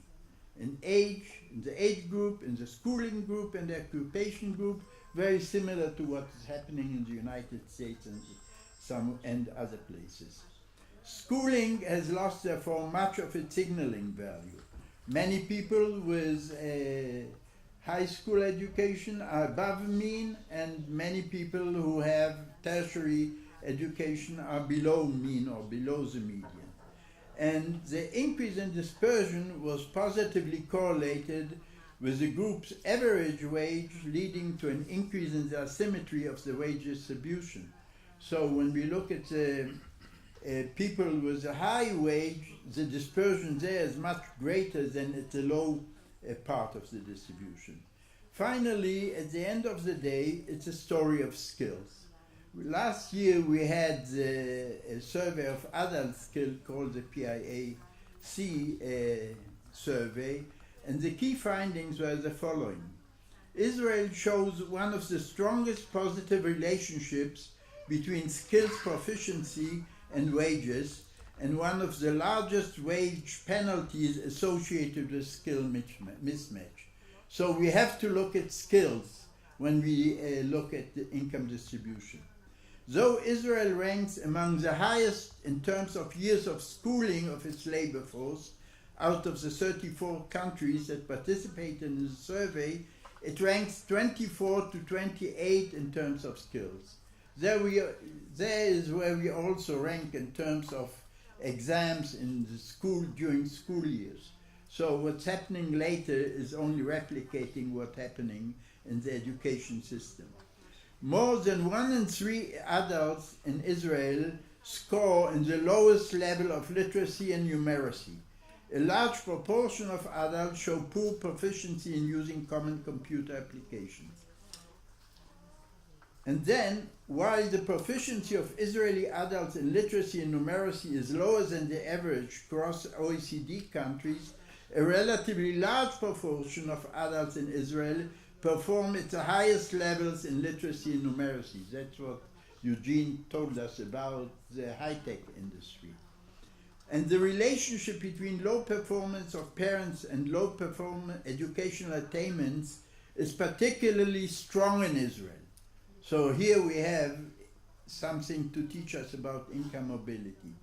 In the age group, in the schooling group, and the occupation group, very similar to what is happening in the United States and other places. Schooling has lost, therefore, much of its signaling value. Many people with a high school education are above mean, and many people who have tertiary education are below mean or below the median. And the increase in dispersion was positively correlated with the group's average wage, leading to an increase in the asymmetry of the wage distribution. So when we look at the people with a high wage, the dispersion there is much greater than at the low part of the distribution. Finally, at the end of the day, it's a story of skills. Last year we had a survey of adult skills called the PIAC survey, and the key findings were the following. Israel shows one of the strongest positive relationships between skills proficiency and wages, and one of the largest wage penalties associated with skill mismatch. So we have to look at skills when we look at the income distribution. Though Israel ranks among the highest in terms of years of schooling of its labor force, out of the 34 countries that participated in the survey, it ranks 24 to 28 in terms of skills. There is where we also rank in terms of exams in the school during school years. So what's happening later is only replicating what's happening in the education system. More than 1 in 3 adults in Israel score in the lowest level of literacy and numeracy. A large proportion of adults show poor proficiency in using common computer applications. And then, while the proficiency of Israeli adults in literacy and numeracy is lower than the average across OECD countries, a relatively large proportion of adults in Israel perform at the highest levels in literacy and numeracy. That's what Eugene told us about the high-tech industry. And the relationship between low performance of parents and low performance educational attainments is particularly strong in Israel. So here we have something to teach us about income mobility.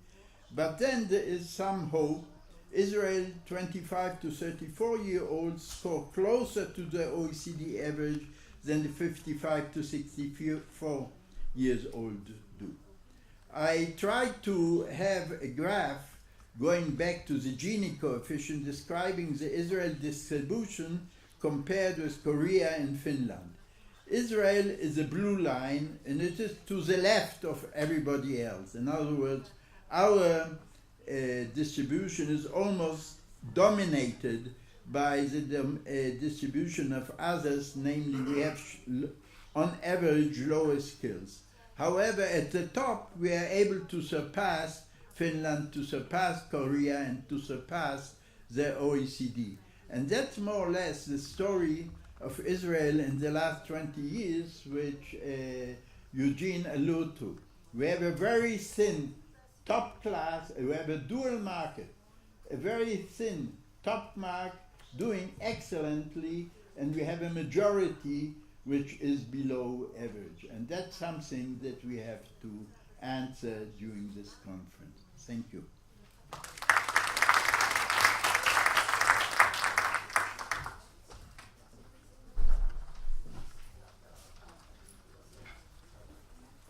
But then there is some hope. Israel 25 to 34-year-olds score closer to the OECD average than the 55 to 64 years old do. I tried to have a graph going back to the Gini coefficient describing the Israel distribution compared with Korea and Finland. Israel is a blue line and it is to the left of everybody else. In other words, our distribution is almost dominated by the distribution of others, namely we have on average lower skills. However, at the top we are able to surpass Finland, to surpass Korea, and to surpass the OECD. And that's more or less the story of Israel in the last 20 years, which Eugene alluded to. We have a very thin top class, we have a dual market, a very thin top mark doing excellently, and we have a majority which is below average. And that's something that we have to answer during this conference. Thank you.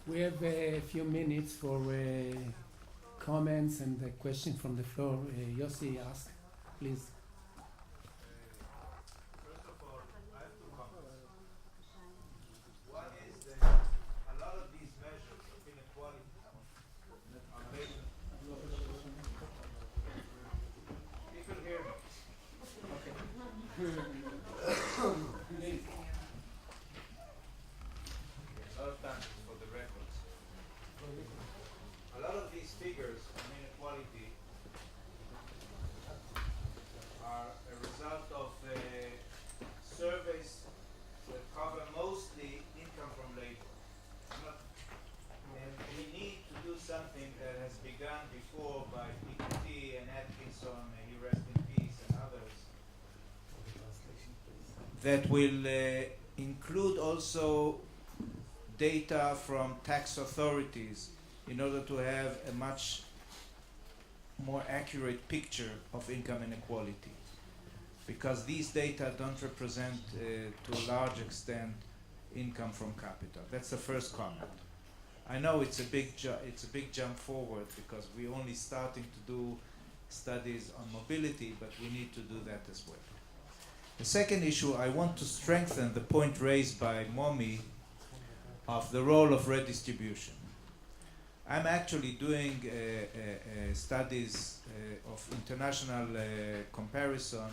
We have a few minutes for comments and a question from the floor. Yossi asked, please. First of all, I have two comments. One is that a lot of these measures of inequality are based on... You can hear me. Okay. A lot of times for the records. A lot of these figures on inequality are a result of surveys that cover mostly income from labor. And we need to do something that has begun before by Piketty and Atkinson, may he rest in peace, and others, that will include also data from tax authorities in order to have a much more accurate picture of income inequality. Because these data don't represent to a large extent income from capital. That's the first comment. I know it's a big jump forward because we're only starting to do studies on mobility, but we need to do that as well. The second issue, I want to strengthen the point raised by Momi of the role of redistribution. I'm actually doing studies of international comparison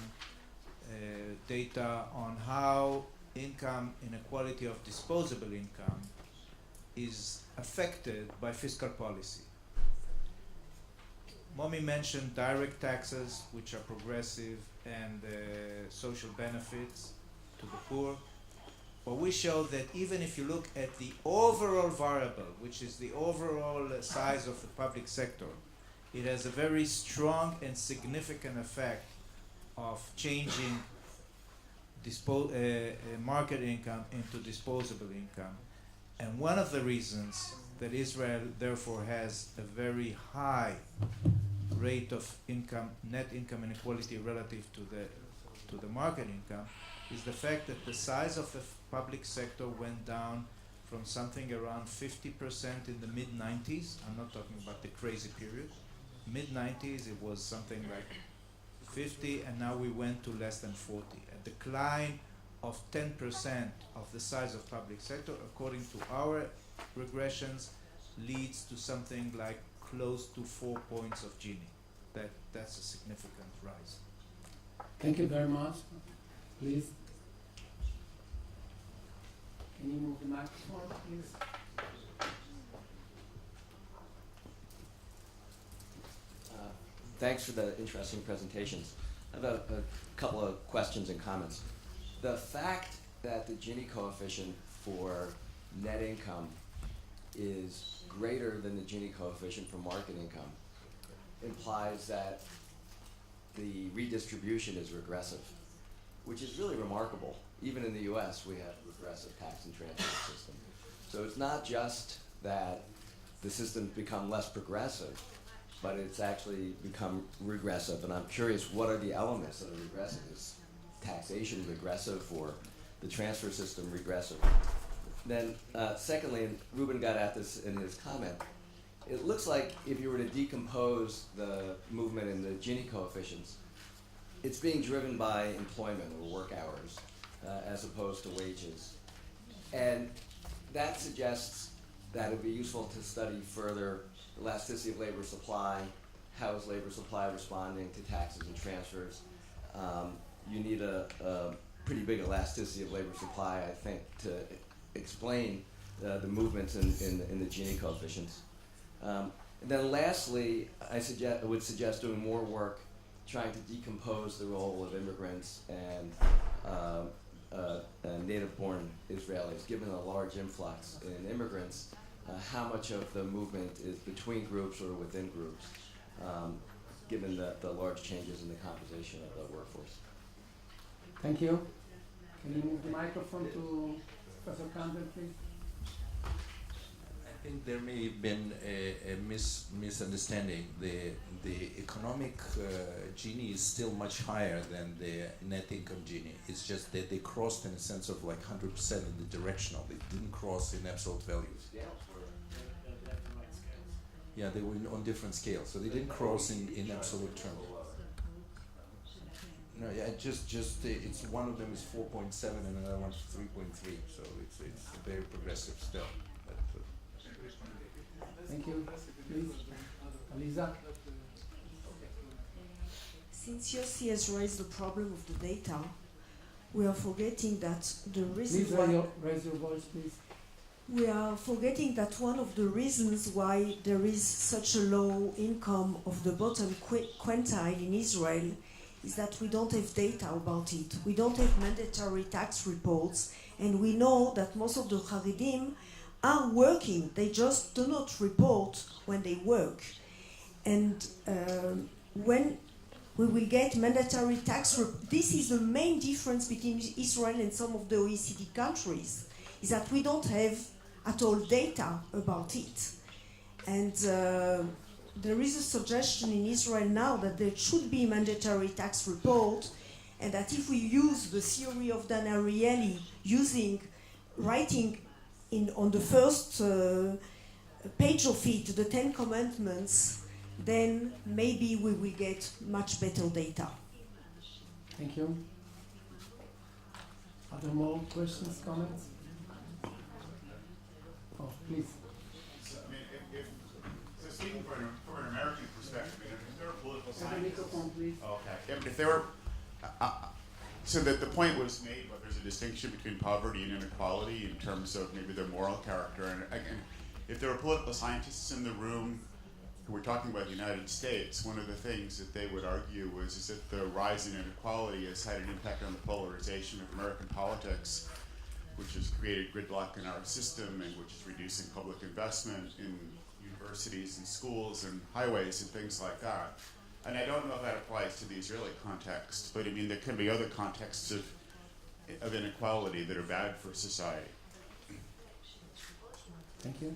data on how income inequality of disposable income is affected by fiscal policy. Momi mentioned direct taxes, which are progressive, and social benefits to the poor. But we show that even if you look at the overall variable, which is the overall size of the public sector, it has a very strong and significant effect of changing market income into disposable income. And one of the reasons that Israel therefore has a very high rate of income, net income inequality relative to the market income, is the fact that the size of the public sector went down from something around 50% in the mid-90s. I'm not talking about the crazy period. Mid-90s, it was something like 50, and now we went to less than 40. A decline of 10% of the size of public sector, according to our regressions, leads to something like close to 4 points of Gini. That's a significant rise. Thank you very much. Please. Can you move the microphone, please? Thanks for the interesting presentations. I have a couple of questions and comments. The fact that the Gini coefficient for net income is greater than the Gini coefficient for market income implies that the redistribution is regressive, which is really remarkable. Even in the US, we have a regressive tax and transfer system. So it's not just that the system's become less progressive, but it's actually become regressive. And I'm curious, what are the elements that are regressive? Is taxation regressive or the transfer system regressive? Then secondly, and Ruben got at this in his comment, it looks like if you were to decompose the movement in the Gini coefficients, it's being driven by employment or work hours as opposed to wages. And that suggests that it would be useful to study further elasticity of labor supply. How is labor supply responding to taxes and transfers? You need a pretty big elasticity of labor supply, I think, to explain the movements in the Gini coefficients. And then lastly, I would suggest doing more work trying to decompose the role of immigrants and native-born Israelis. Given the large influx in immigrants, how much of the movement is between groups or within groups, given the large changes in the composition of the workforce? Thank you. Can you move the microphone to Professor Campbell, please? I think there may have been a misunderstanding. The economic Gini is still much higher than the net income Gini. It's just that they crossed in a sense of like 100% in the directional. They didn't cross in absolute values. Yeah, they were on different scales, so they didn't cross in absolute terms. No, yeah, just it's one of them is 4.7 and another one's 3.3, so it's very progressive still. Thank you. Please, Aliza. Since Yossi has raised the problem of the data, we are forgetting that the reason Please raise your voice, please. we are forgetting that one of the reasons why there is such a low income of the bottom quintile in Israel is that we don't have data about it. We don't have mandatory tax reports, and we know that most of the Haredim are working. They just do not report when they work. And when we will get mandatory tax this is the main difference between Israel and some of the OECD countries, is that we don't have at all data about it. And there is a suggestion in Israel now that there should be mandatory tax report, and that if we use the theory of Dan Ariely, writing on the first page of it, the 10 Commandments, then maybe we will get much better data. Thank you. Are there more questions, comments? Oh, please. So, I mean, so speaking from an American perspective, I mean, if there were political scientists, Please. okay, yeah, but if there were, so that the point was made, but there's a distinction between poverty and inequality in terms of maybe their moral character, and again, if there were political scientists in the room who were talking about the United States, one of the things that they would argue is that the rise in inequality has had an impact on the polarization of American politics, which has created gridlock in our system and which is reducing public investment in universities and schools and highways and things like that. And I don't know if that applies to the Israeli context, but I mean, there can be other contexts of inequality that are bad for society. Thank you.